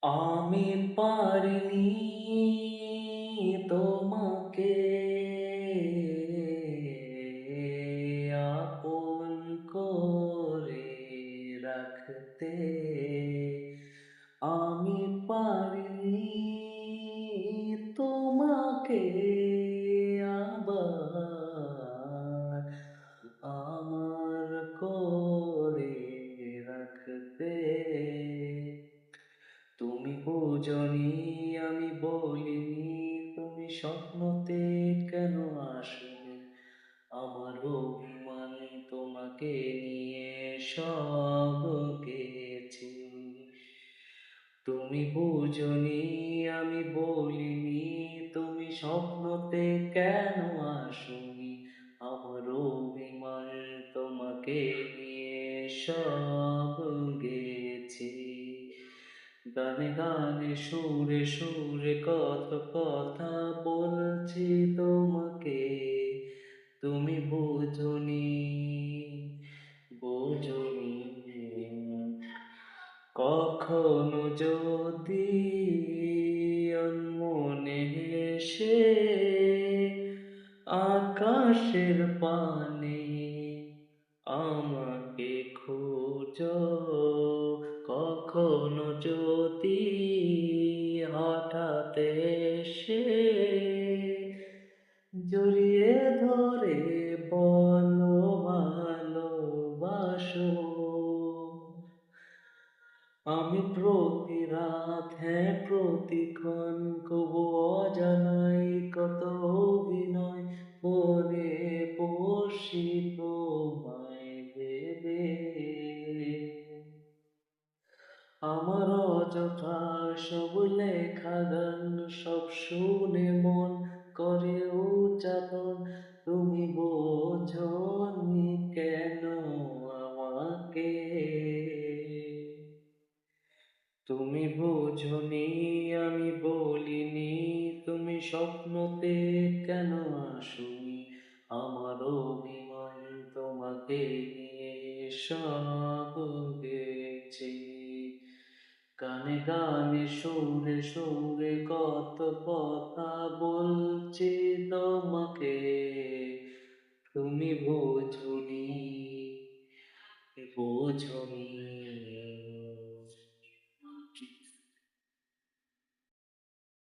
আমি পারিনি তোমাকে আপন করে রাখতে। আমি পারিনি তোমাকে আবার আমার করে রাখতে। তুমি বোঝনি, আমি বলিনি, তুমি স্বপ্নতে কেন আসবে? আমার অভিমান তোমাকে নিয়ে সব গেছি। তুমি বোঝনি, আমি বলিনি, তুমি স্বপ্নতে কেন আসনি? আমার অভিমান তোমাকে নিয়ে সব গেছি। গানে গানে সুরে সুরে কত কথা বলছি তোমাকে, তুমি বোঝনি, বোঝনি। কখনো যদি মনে এসে আকাশের পানে আমাকে খোঁজো, কখনো যদি হঠাৎ এসে জড়িয়ে ধরে বলো ভালোবাসো। আমি প্রতি রাত, হ্যাঁ প্রতিক্ষণ কবু অজানাই কত অভিনয় মনে বসি তোমায় ভেবে। আমার অযথা সব লেখা গান সব শুনে মন করে উচ্চাটন, তুমি বোঝনি কেন আমাকে? তুমি বোঝনি, আমি বলিনি, তুমি স্বপ্নতে কেন আসোনি? আমার অভিমান তোমাকে নিয়ে সব গেছে। গানে গানে সুরে সুরে কত কথা বলছি তোমাকে, তুমি বোঝনি, বোঝনি।